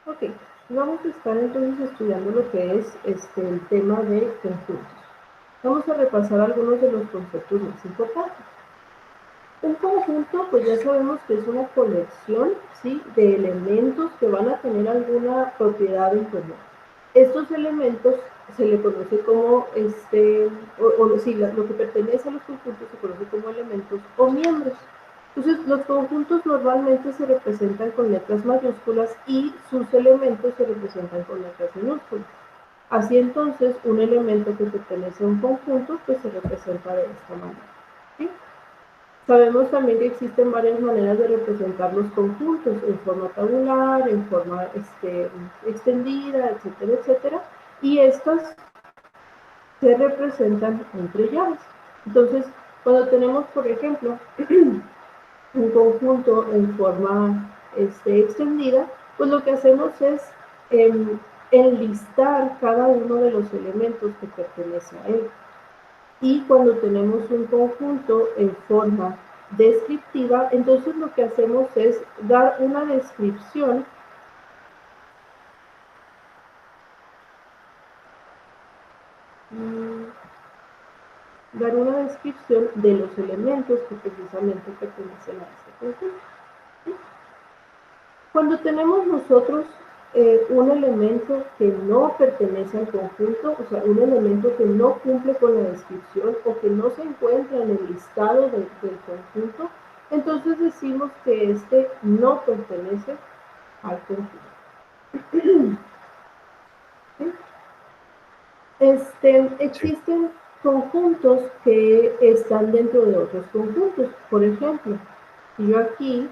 Ok, vamos a estar entonces estudiando lo que es el tema de conjuntos. Vamos a repasar algunos de los conceptos más importantes. Un conjunto, pues ya sabemos que es una colección, ¿sí?, de elementos que van a tener alguna propiedad en común. Estos elementos se le conoce como, sí, lo que pertenece a los conjuntos se conoce como elementos o miembros. Entonces, los conjuntos normalmente se representan con letras mayúsculas y sus elementos se representan con letras minúsculas. Así entonces, un elemento que pertenece a un conjunto, pues se representa de esta manera, ¿sí? Sabemos también que existen varias maneras de representar los conjuntos, en forma tabular, en forma extendida, etcétera, etcétera, y estas se representan entre llaves. Entonces, cuando tenemos, por ejemplo, un conjunto en forma extendida, pues lo que hacemos es enlistar cada uno de los elementos que pertenece a él. Y cuando tenemos un conjunto en forma descriptiva, entonces lo que hacemos es dar una descripción de los elementos que precisamente pertenecen a este conjunto. ¿Sí? Cuando tenemos nosotros un elemento que no pertenece al conjunto, o sea, un elemento que no cumple con la descripción o que no se encuentra en el listado del conjunto, entonces decimos que este no pertenece al conjunto. ¿Sí? Existen conjuntos que están dentro de otros conjuntos. Por ejemplo, si yo aquí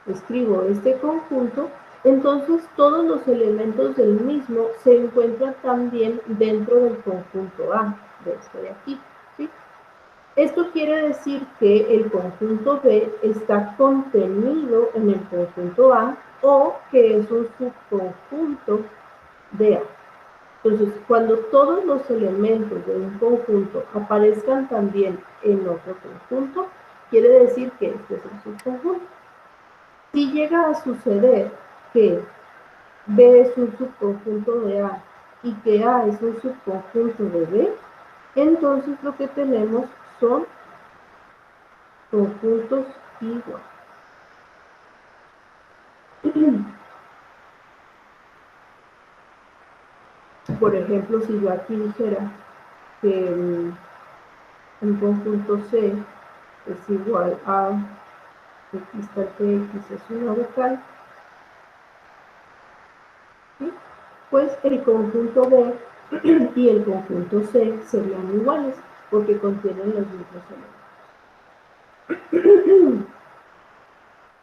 escribo este conjunto, entonces todos los elementos del mismo se encuentran también dentro del conjunto A, de este de aquí, ¿sí? Esto quiere decir que el conjunto B está contenido en el conjunto A o que es un subconjunto de A. Entonces, cuando todos los elementos de un conjunto aparezcan también en otro conjunto, quiere decir que este es un subconjunto. Si llega a suceder que B es un subconjunto de A y que A es un subconjunto de B, entonces lo que tenemos son conjuntos iguales. Por ejemplo, si yo aquí dijera que un conjunto C es igual a x tal que x es una vocal, ¿sí?, pues el conjunto B y el conjunto C serían iguales porque contienen los mismos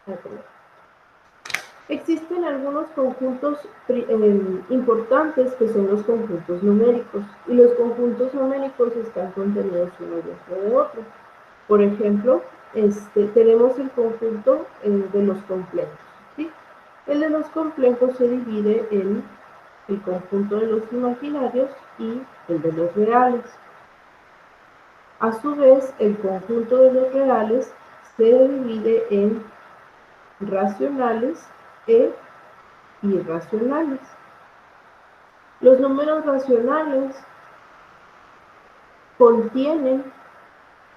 elementos. Existen algunos conjuntos importantes que son los conjuntos numéricos, y los conjuntos numéricos están contenidos uno dentro de otro. Por ejemplo, tenemos el conjunto de los complejos, ¿sí? El de los complejos se divide en el conjunto de los imaginarios y el de los reales. A su vez, el conjunto de los reales se divide en racionales e irracionales. Los números racionales contienen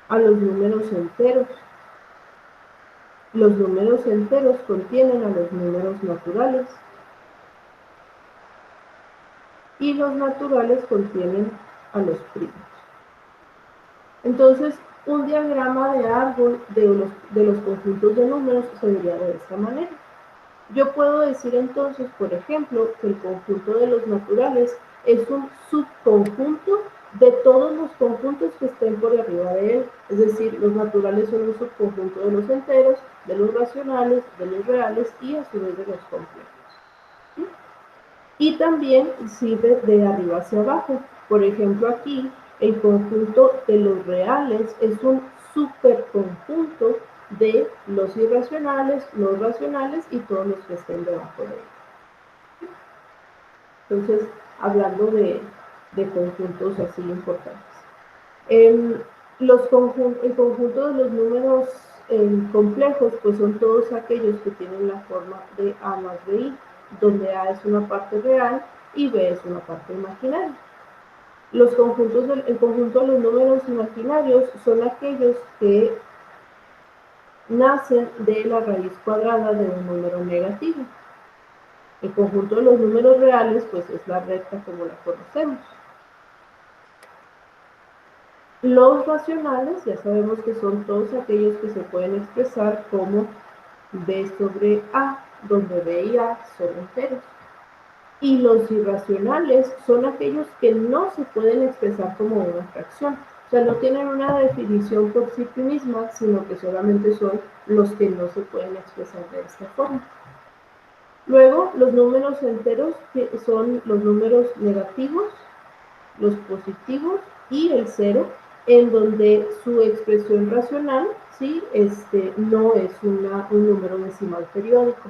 a los números enteros. Los números enteros contienen a los números naturales. Y los naturales contienen a los primos. Entonces, un diagrama de árbol de los conjuntos de números se vería de esta manera. Yo puedo decir entonces, por ejemplo, que el conjunto de los naturales es un subconjunto de todos los conjuntos que estén por arriba de él. Es decir, los naturales son un subconjunto de los enteros, de los racionales, de los reales y a su vez de los complejos. ¿Sí? Y también sirve de arriba hacia abajo. Por ejemplo, aquí el conjunto de los reales es un superconjunto de los irracionales, los racionales y todos los que estén debajo de ellos. Entonces, hablando de conjuntos así importantes. El conjunto de los números complejos pues son todos aquellos que tienen la forma de A más BI, donde A es una parte real y B es una parte imaginaria. El conjunto de los números imaginarios son aquellos que nacen de la raíz cuadrada de un número negativo. El conjunto de los números reales pues es la recta como la conocemos. Los racionales ya sabemos que son todos aquellos que se pueden expresar como B sobre A, donde B y A son enteros. Y los irracionales son aquellos que no se pueden expresar como una fracción. O sea, no tienen una definición por sí misma, sino que solamente son los que no se pueden expresar de esta forma. Luego, los números enteros que son los números negativos, los positivos y el cero, en donde su expresión racional ¿sí? No es un número decimal periódico.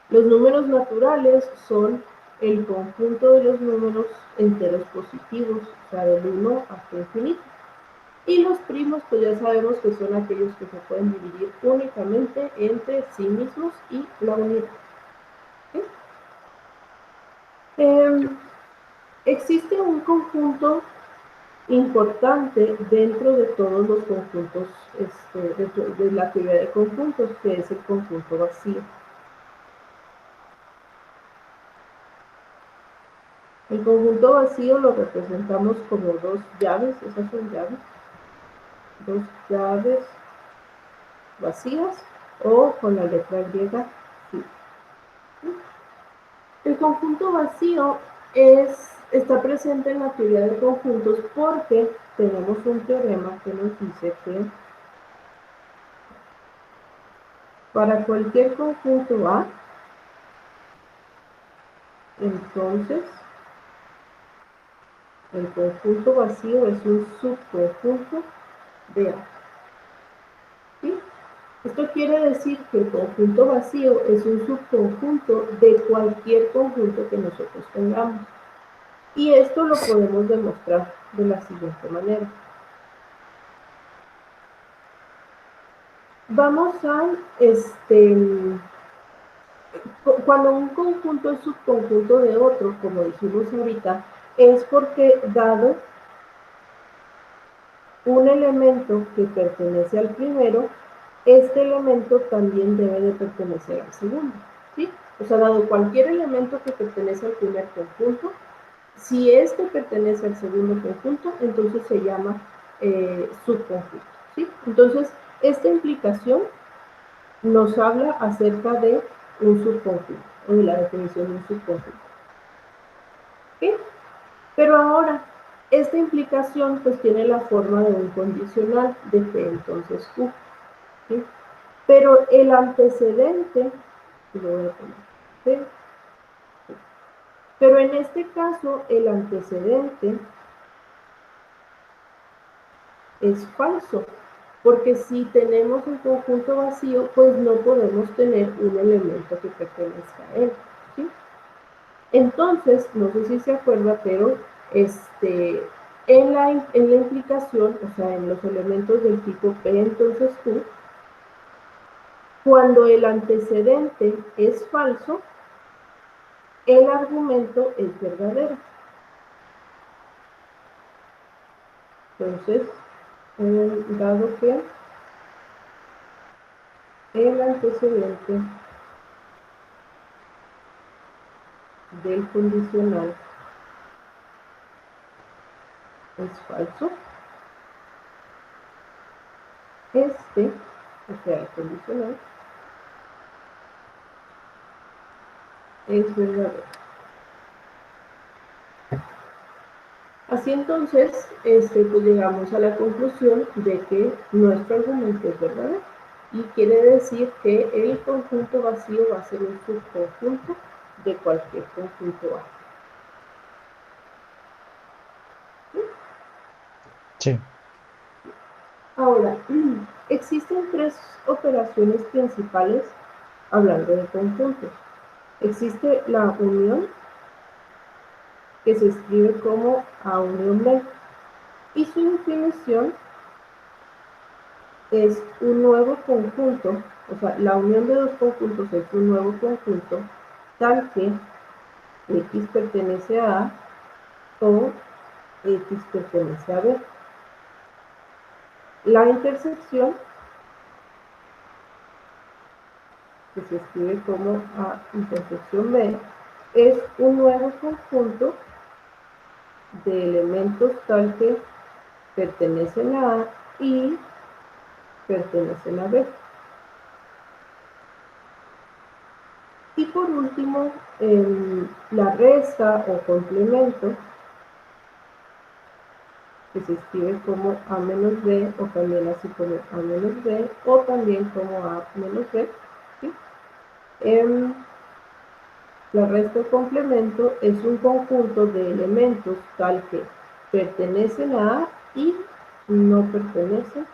Los números naturales son el conjunto de los números enteros positivos, o sea, del 1 hasta infinito. Y los primos, pues ya sabemos que son aquellos que se pueden dividir únicamente entre sí mismos y la unidad. ¿Sí? Existe un conjunto importante dentro de todos los conjuntos, dentro de la teoría de conjuntos, que es el conjunto vacío. El conjunto vacío lo representamos como dos llaves, esas son llaves, dos llaves vacías o con la letra griega phi. El conjunto vacío está presente en la teoría de conjuntos porque tenemos un teorema que nos dice que para cualquier conjunto A, entonces el conjunto vacío es un subconjunto de A. ¿Sí? Esto quiere decir que el conjunto vacío es un subconjunto de cualquier conjunto que nosotros tengamos. Y esto lo podemos demostrar de la siguiente manera. Vamos a, cuando un conjunto es subconjunto de otro, como dijimos ahorita, es porque dado un elemento que pertenece al primero, este elemento también debe de pertenecer al segundo, ¿sí? O sea, dado cualquier elemento que pertenece al primer conjunto, si este pertenece al segundo conjunto, entonces se llama subconjunto, ¿sí? Entonces, esta implicación nos habla acerca de un subconjunto, o de la definición de un subconjunto. ¿Sí? Pero ahora, esta implicación pues tiene la forma de un condicional de P entonces Q. ¿Sí? Pero el antecedente, lo voy a poner, ¿sí? Pero en este caso el antecedente es falso, porque si tenemos un conjunto vacío, pues no podemos tener un elemento que pertenezca a él. ¿Sí? Entonces, no sé si se acuerda, pero en la implicación, o sea, en los elementos del tipo P, entonces Q, cuando el antecedente es falso, el argumento es verdadero. Entonces, dado que el antecedente del condicional es falso, o sea, el condicional, es verdadero. Así entonces, pues llegamos a la conclusión de que nuestro argumento es verdadero y quiere decir que el conjunto vacío va a ser un subconjunto de cualquier conjunto A. Sí. Ahora, existen tres operaciones principales hablando de conjuntos. Existe la unión, que se escribe como A unión B, y su definición es un nuevo conjunto, o sea, la unión de dos conjuntos es un nuevo conjunto tal que X pertenece a A o X pertenece a B. La intersección, que se escribe como A intersección B, es un nuevo conjunto de elementos tal que pertenecen a A y pertenecen a B. Y por último, la resta o complemento, que se escribe como A menos B, o también así como A menos B, o también como A menos B. ¿Sí? La resta o complemento es un conjunto de elementos tal que pertenecen a A y no pertenecen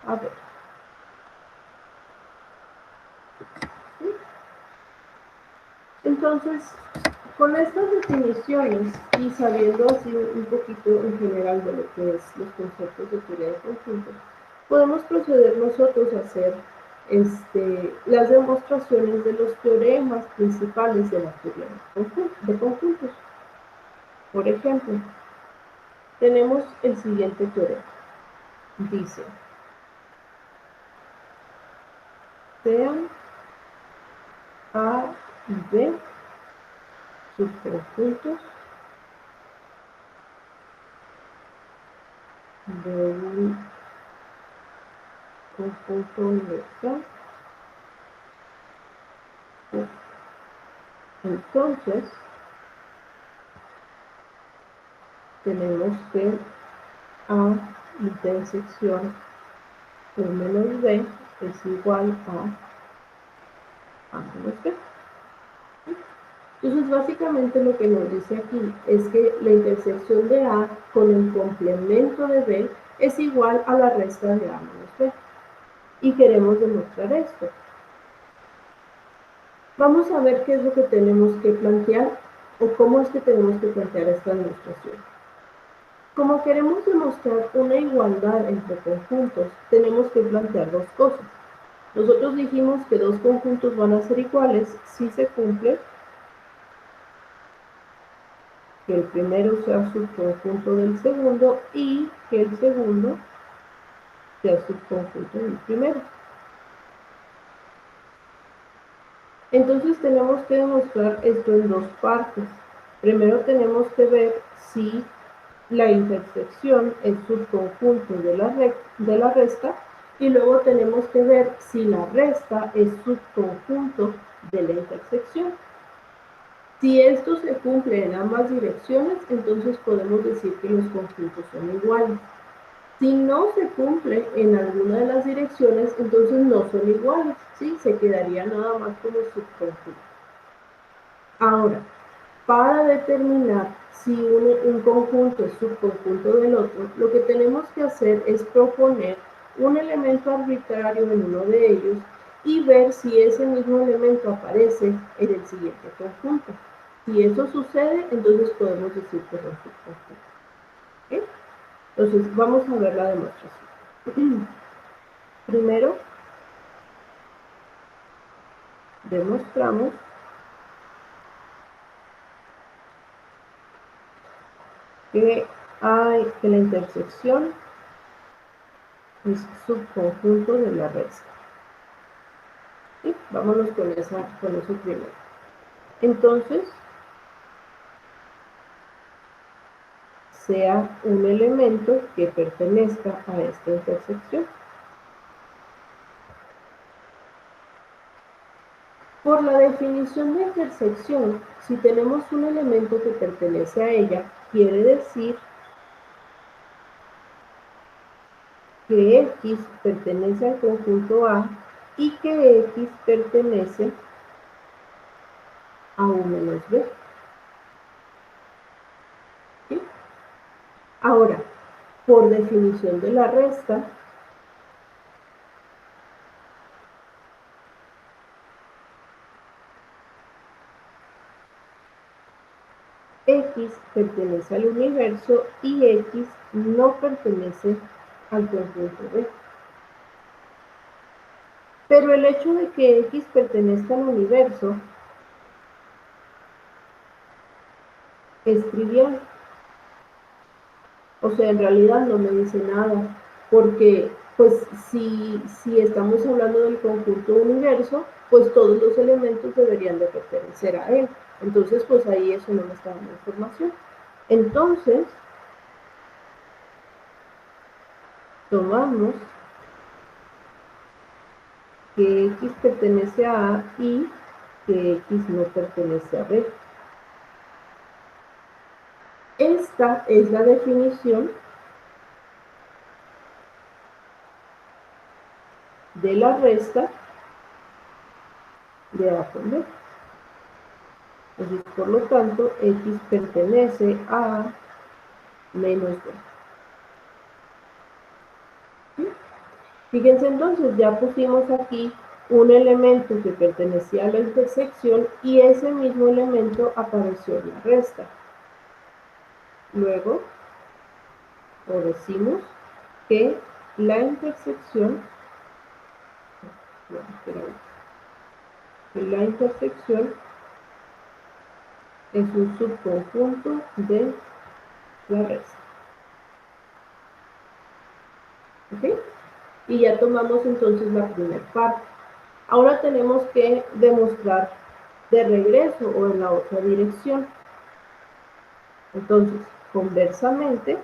a B. ¿Sí? Entonces, con estas definiciones y sabiendo así un poquito en general de lo que es los conceptos de teoría de conjuntos, podemos proceder nosotros a hacer las demostraciones de los teoremas principales de la teoría de conjuntos. Por ejemplo, tenemos el siguiente teorema. Dice, sean A y B subconjuntos de un conjunto universal. Entonces, tenemos que A intersección U menos B es igual a menos B. Entonces, básicamente lo que nos dice aquí es que la intersección de A con el complemento de B es igual a la resta de A menos B. Y queremos demostrar esto. Vamos a ver qué es lo que tenemos que plantear o cómo es que tenemos que plantear esta demostración. Como queremos demostrar una igualdad entre conjuntos, tenemos que plantear dos cosas. Nosotros dijimos que dos conjuntos van a ser iguales si se cumple que el primero sea subconjunto del segundo y que el segundo sea subconjunto del primero. Entonces tenemos que demostrar esto en dos partes. Primero tenemos que ver si la intersección es subconjunto de la resta y luego tenemos que ver si la resta es subconjunto de la intersección. Si esto se cumple en ambas direcciones, entonces podemos decir que los conjuntos son iguales. Si no se cumple en alguna de las direcciones, entonces no son iguales, ¿sí? Se quedaría nada más como subconjunto. Ahora, para determinar si un conjunto es subconjunto del otro, lo que tenemos que hacer es proponer un elemento arbitrario en uno de ellos y ver si ese mismo elemento aparece en el siguiente conjunto. Si eso sucede, entonces podemos decir que son subconjuntos. ¿Okay? Entonces, vamos a ver la demostración. Primero, demostramos que la intersección es subconjunto de la resta. ¿Sí? Vámonos con eso primero. Entonces, sea un elemento que pertenezca a esta intersección. Por la definición de intersección, si tenemos un elemento que pertenece a ella, quiere decir que X pertenece al conjunto A y que X pertenece a U menos B. ¿Sí? Ahora, por definición de la resta, X pertenece al universo y X no pertenece al conjunto B. Pero el hecho de que X pertenezca al universo es trivial. O sea, en realidad no me dice nada, porque pues si estamos hablando del conjunto universo, pues todos los elementos deberían de pertenecer a él. Entonces, pues ahí eso no me está dando información. Entonces, tomamos que X pertenece a A y que X no pertenece a B. Esta es la definición de la resta de A con B. Entonces, por lo tanto, X pertenece a menos B. ¿Sí? Fíjense entonces, ya pusimos aquí un elemento que pertenecía a la intersección y ese mismo elemento apareció en la resta. Luego, o decimos que la intersección es un subconjunto de la resta. ¿Ok? Y ya tomamos entonces la primera parte. Ahora tenemos que demostrar de regreso o en la otra dirección. Entonces, conversamente,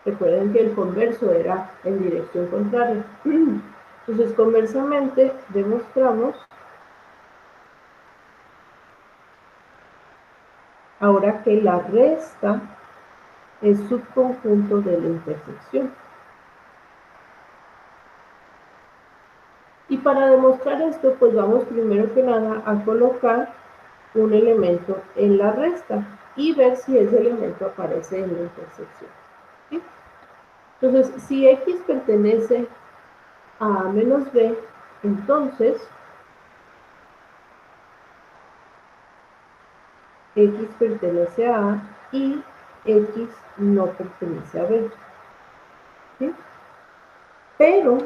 recuerden que el converso era en dirección contraria. Entonces, conversamente, demostramos ahora que la resta es subconjunto de la intersección. Y para demostrar esto, pues vamos primero que nada a colocar un elemento en la resta y ver si ese elemento aparece en la intersección. ¿Sí? Entonces, si X pertenece a A menos B, entonces X pertenece a A y X no pertenece a B. ¿Sí? Pero,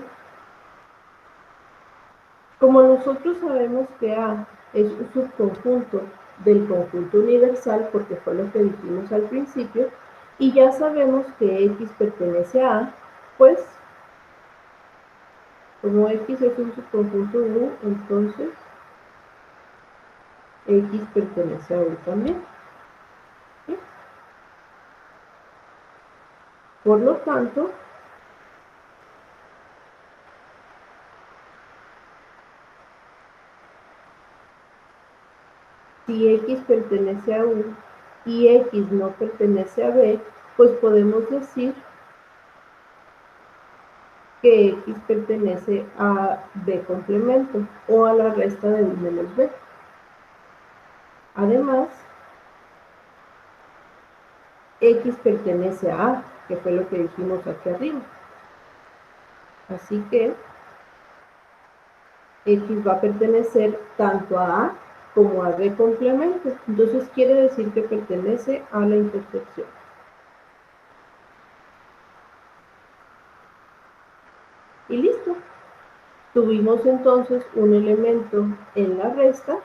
como nosotros sabemos que A es un subconjunto del conjunto universal, porque fue lo que dijimos al principio, y ya sabemos que X pertenece a A, pues, como X es un subconjunto de U, entonces X pertenece a U también. ¿Sí? Por lo tanto, si X pertenece a U y X no pertenece a B, pues podemos decir que X pertenece a B complemento o a la resta de U menos B. Además, X pertenece a A, que fue lo que dijimos aquí arriba. Así que X va a pertenecer tanto a A como a B complemento. Entonces quiere decir que pertenece a la intersección. Y listo. Tuvimos entonces un elemento en la resta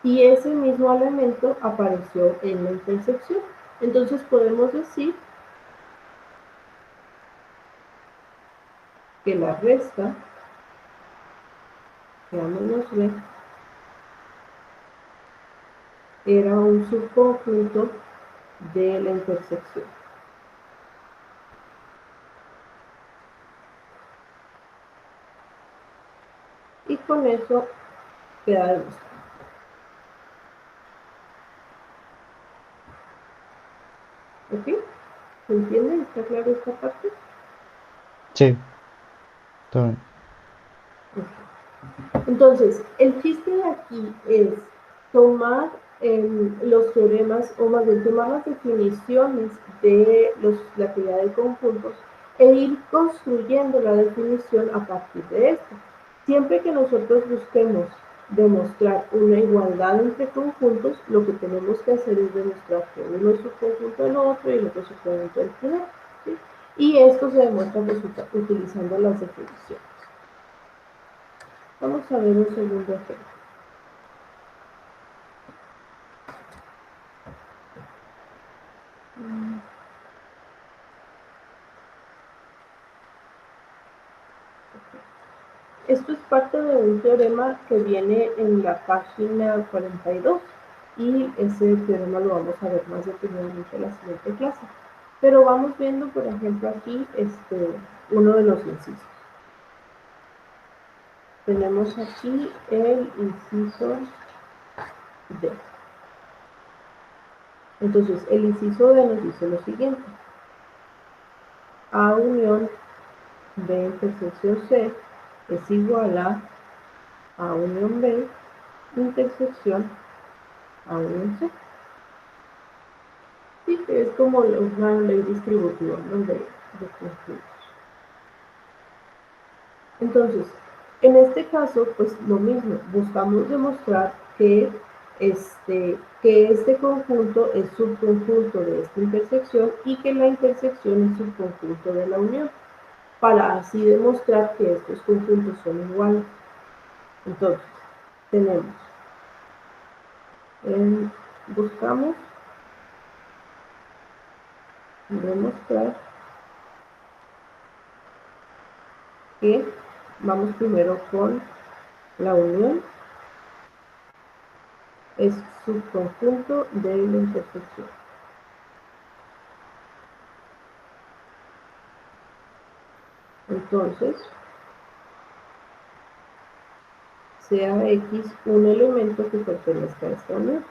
y ese mismo elemento apareció en la intersección. Entonces podemos decir que la resta de A menos B era un subconjunto de la intersección. Y con eso queda demostrado. ¿Ok? ¿Se entiende? ¿Está claro esta parte? Sí, está bien. Entonces, el chiste de aquí es tomar los teoremas, o más bien tomar las definiciones de la teoría de conjuntos e ir construyendo la definición a partir de esto. Siempre que nosotros busquemos demostrar una igualdad entre conjuntos, lo que tenemos que hacer es demostrar que uno es subconjunto del otro y el otro es subconjunto del primero, ¿sí? Y esto se demuestra pues, utilizando las definiciones. Vamos a ver un segundo ejemplo. Esto es parte de un teorema que viene en la página 42 y ese teorema lo vamos a ver más detenidamente en la siguiente clase. Pero vamos viendo, por ejemplo, aquí uno de los incisos. Tenemos aquí el inciso D. Entonces, el inciso D nos dice lo siguiente. A unión B intersección C es igual a unión B intersección A unión C. Sí, que es como una ley distributiva, ¿no? de conjuntos. Entonces, en este caso, pues lo mismo, buscamos demostrar que este conjunto es subconjunto de esta intersección y que la intersección es subconjunto de la unión, para así demostrar que estos conjuntos son iguales. Entonces, tenemos, buscamos demostrar que vamos primero con la unión es subconjunto de la intersección. Entonces, sea X un elemento que pertenezca a esta unión.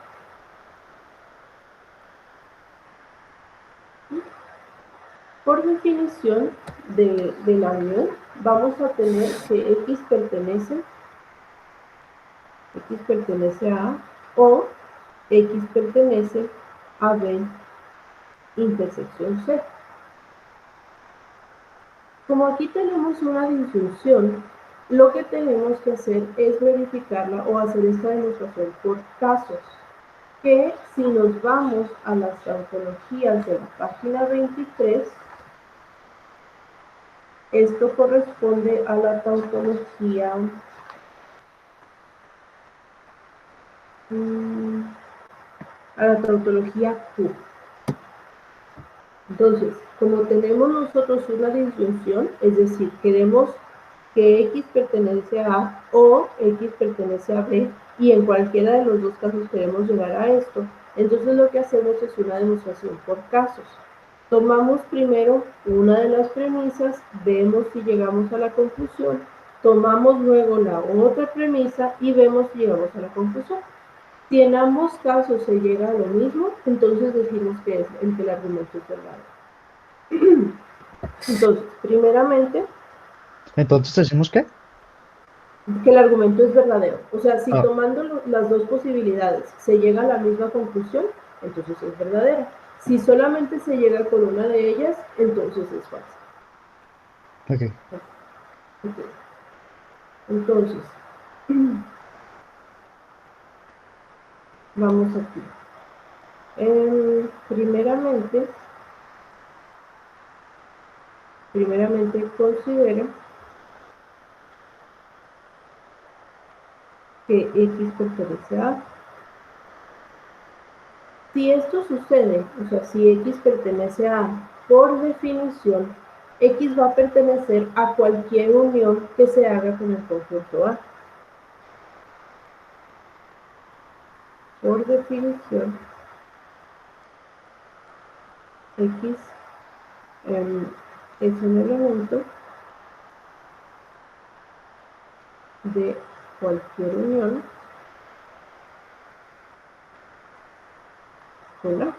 Por definición de la unión, vamos a tener que X pertenece a A o X pertenece a B intersección C. Como aquí tenemos una disyunción, lo que tenemos que hacer es verificarla o hacer esta demostración por casos, que si nos vamos a las tautologías de la página 23, esto corresponde a la tautología Q. Entonces, como tenemos nosotros una disyunción, es decir, queremos que X pertenece a A o X pertenece a B, y en cualquiera de los dos casos queremos llegar a esto, entonces lo que hacemos es una demostración por casos. Tomamos primero una de las premisas, vemos si llegamos a la conclusión, tomamos luego la otra premisa y vemos si llegamos a la conclusión. Si en ambos casos se llega a lo mismo, entonces decimos que el argumento es verdadero. Entonces, primeramente, Entonces, ¿decimos qué? que el argumento es verdadero. O sea, si Ah, tomando las dos posibilidades se llega a la misma conclusión, entonces es verdadera. Si solamente se llega con una de ellas, entonces es falsa. ok. Okay. Entonces, vamos aquí. Primeramente considero que X pertenece a A. Si esto sucede, o sea, si X pertenece a A, por definición, X va a pertenecer a cualquier unión que se haga con el conjunto A. Por definición, X es un elemento de cualquier unión con A.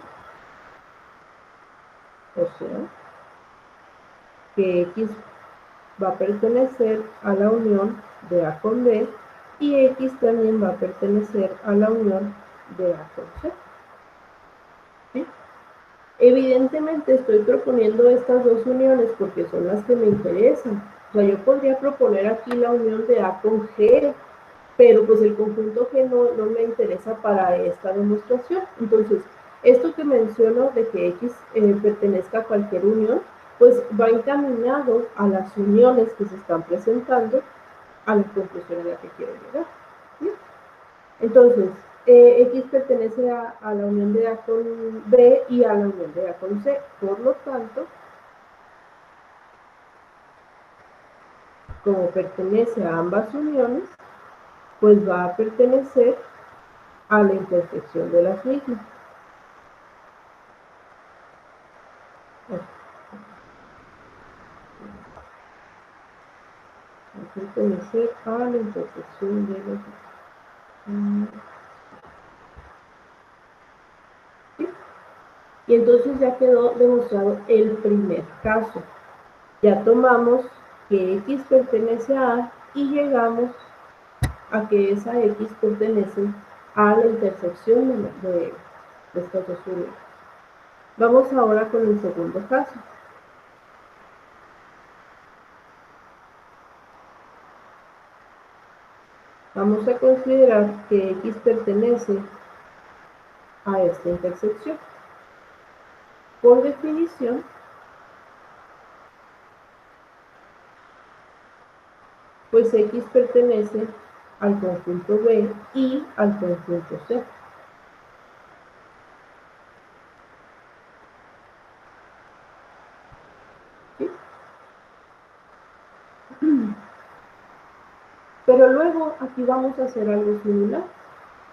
O sea, que X va a pertenecer a la unión de A con B y X también va a pertenecer a la unión de A con C. ¿Sí? Evidentemente estoy proponiendo estas dos uniones porque son las que me interesan. O sea, yo podría proponer aquí la unión de A con G, pero pues el conjunto G no me interesa para esta demostración. Entonces, esto que menciono de que X pertenezca a cualquier unión, pues va encaminado a las uniones que se están presentando a la conclusión a la que quiero llegar. ¿Sí? Entonces, X pertenece a la unión de A con B y a la unión de A con C. Por lo tanto, como pertenece a ambas uniones, pues va a pertenecer a la intersección de las mismas. Va a pertenecer a la intersección de las mismas. ¿Sí? Y entonces ya quedó demostrado el primer caso. Ya tomamos que X pertenece a A y llegamos a que esa X pertenece a la intersección de estas dos uniones. Vamos ahora con el segundo caso. Vamos a considerar que X pertenece a esta intersección. Por definición, pues X pertenece al conjunto B y al conjunto C. ¿Sí? Pero luego aquí vamos a hacer algo similar.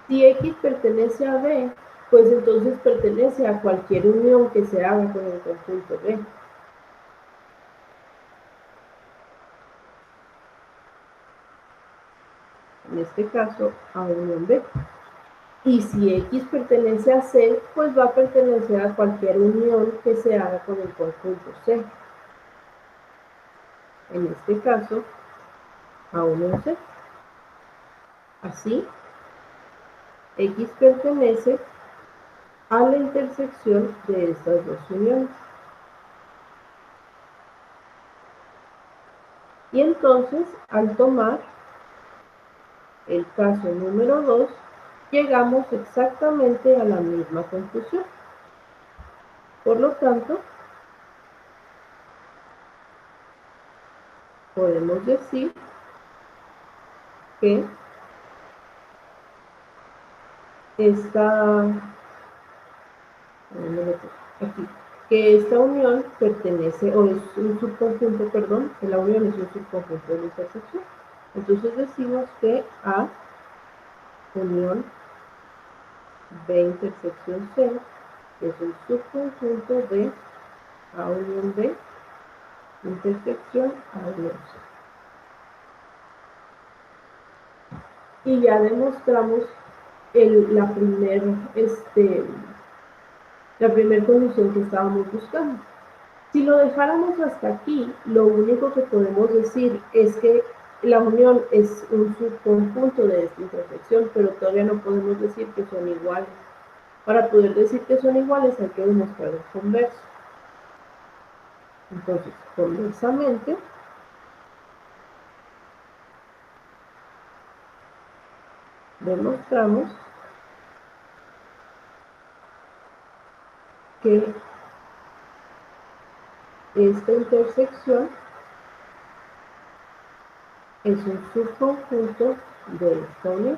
Si X pertenece a B, pues entonces pertenece a cualquier unión que se haga con el conjunto B. En este caso, a unión B. Y si X pertenece a C, pues va a pertenecer a cualquier unión que se haga con el conjunto C. En este caso, a unión C. Así, X pertenece a la intersección de estas dos uniones. Y entonces, al tomar el caso número 2, llegamos exactamente a la misma conclusión. Por lo tanto, podemos decir que esta unión pertenece, o es un subconjunto, perdón, que la unión es un subconjunto de la intersección. Entonces decimos que A unión B intersección C es un subconjunto de A unión B intersección A unión C. Y ya demostramos la primera condición que estábamos buscando. Si lo dejáramos hasta aquí, lo único que podemos decir es que la unión es un subconjunto de esta intersección, pero todavía no podemos decir que son iguales. Para poder decir que son iguales hay que demostrar el converso. Entonces, conversamente, demostramos que esta intersección es un subconjunto de esta unión.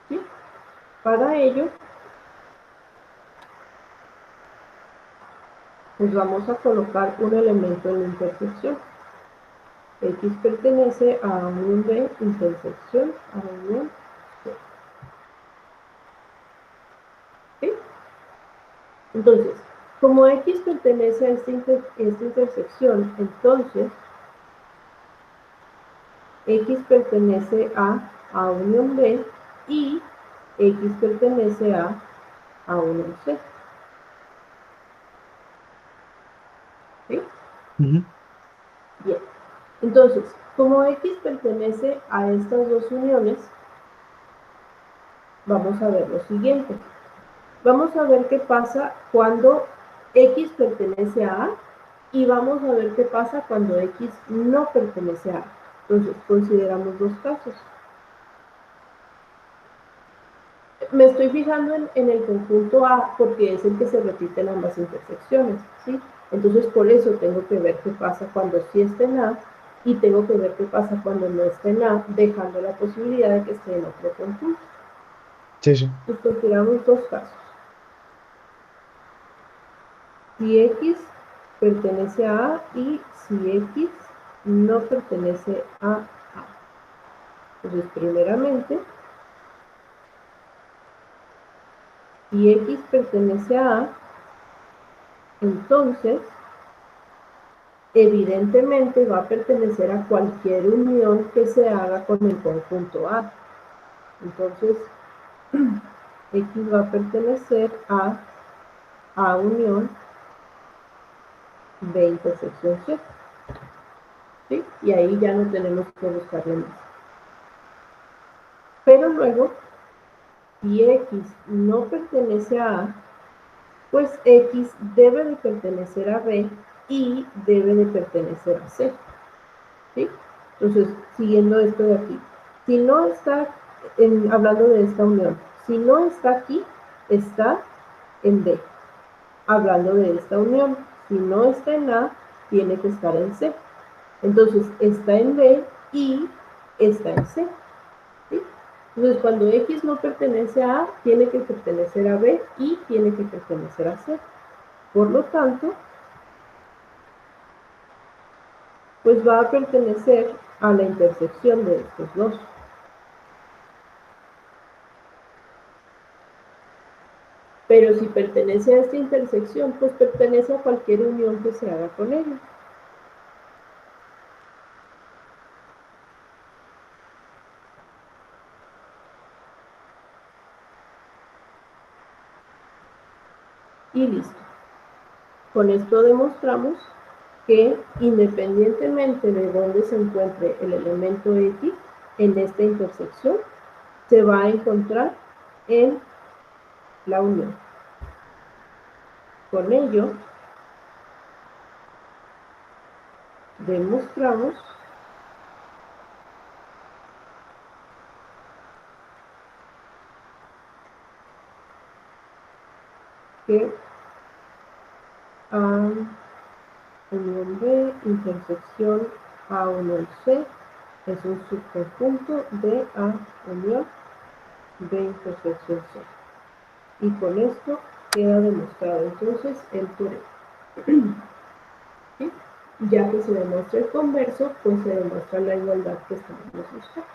¿Sí? Para ello, pues vamos a colocar un elemento en la intersección. X pertenece a unión B intersección a unión C. ¿Sí? Entonces, como X pertenece a esta intersección, entonces X pertenece a unión B y X pertenece a unión C. ¿Sí? Bien. Entonces, como X pertenece a estas dos uniones, vamos a ver lo siguiente. Vamos a ver qué pasa cuando X pertenece a A y vamos a ver qué pasa cuando X no pertenece a A. Entonces, consideramos dos casos. Me estoy fijando en el conjunto A porque es el que se repite en ambas intersecciones, ¿sí? Entonces, por eso tengo que ver qué pasa cuando sí está en A y tengo que ver qué pasa cuando no está en A, dejando la posibilidad de que esté en otro conjunto. Sí, sí. Entonces, consideramos dos casos. Si X pertenece a A y si X no pertenece a A. Entonces, primeramente, si X pertenece a A, entonces, evidentemente va a pertenecer a cualquier unión que se haga con el conjunto A. Entonces, X va a pertenecer a A unión B intersección C. ¿Sí? Y ahí ya no tenemos que buscarle más. Pero luego, si X no pertenece a A, pues X debe de pertenecer a B y debe de pertenecer a C. ¿Sí? Entonces, siguiendo esto de aquí, si no está, hablando de esta unión, si no está aquí, está en D. Hablando de esta unión, si no está en A, tiene que estar en C. Entonces, está en D y está en C. ¿Sí? Entonces, cuando X no pertenece a A, tiene que pertenecer a B y tiene que pertenecer a C. Por lo tanto, pues va a pertenecer a la intersección de estos dos. Pero si pertenece a esta intersección, pues pertenece a cualquier unión que se haga con ella. Y listo. Con esto demostramos que independientemente de dónde se encuentre el elemento X en esta intersección, se va a encontrar en la unión. Con ello, demostramos que A unión B intersección A unión C es un subconjunto de A unión B intersección C. Y con esto queda demostrado entonces el teorema. ¿Sí? Ya que se demuestra el converso, pues se demuestra la igualdad que estamos buscando.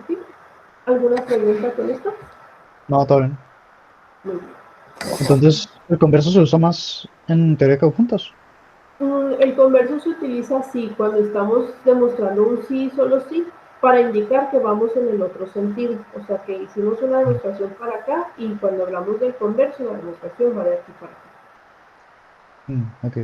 ¿Sí? ¿Alguna pregunta con esto? No, todo bien. Muy bien. Entonces, ¿el converso se usa más en teoría de conjuntos? El converso se utiliza así cuando estamos demostrando un sí, solo sí, para indicar que vamos en el otro sentido. O sea, que hicimos una Mm, demostración para acá y cuando hablamos del converso, la demostración va de aquí para acá. ok.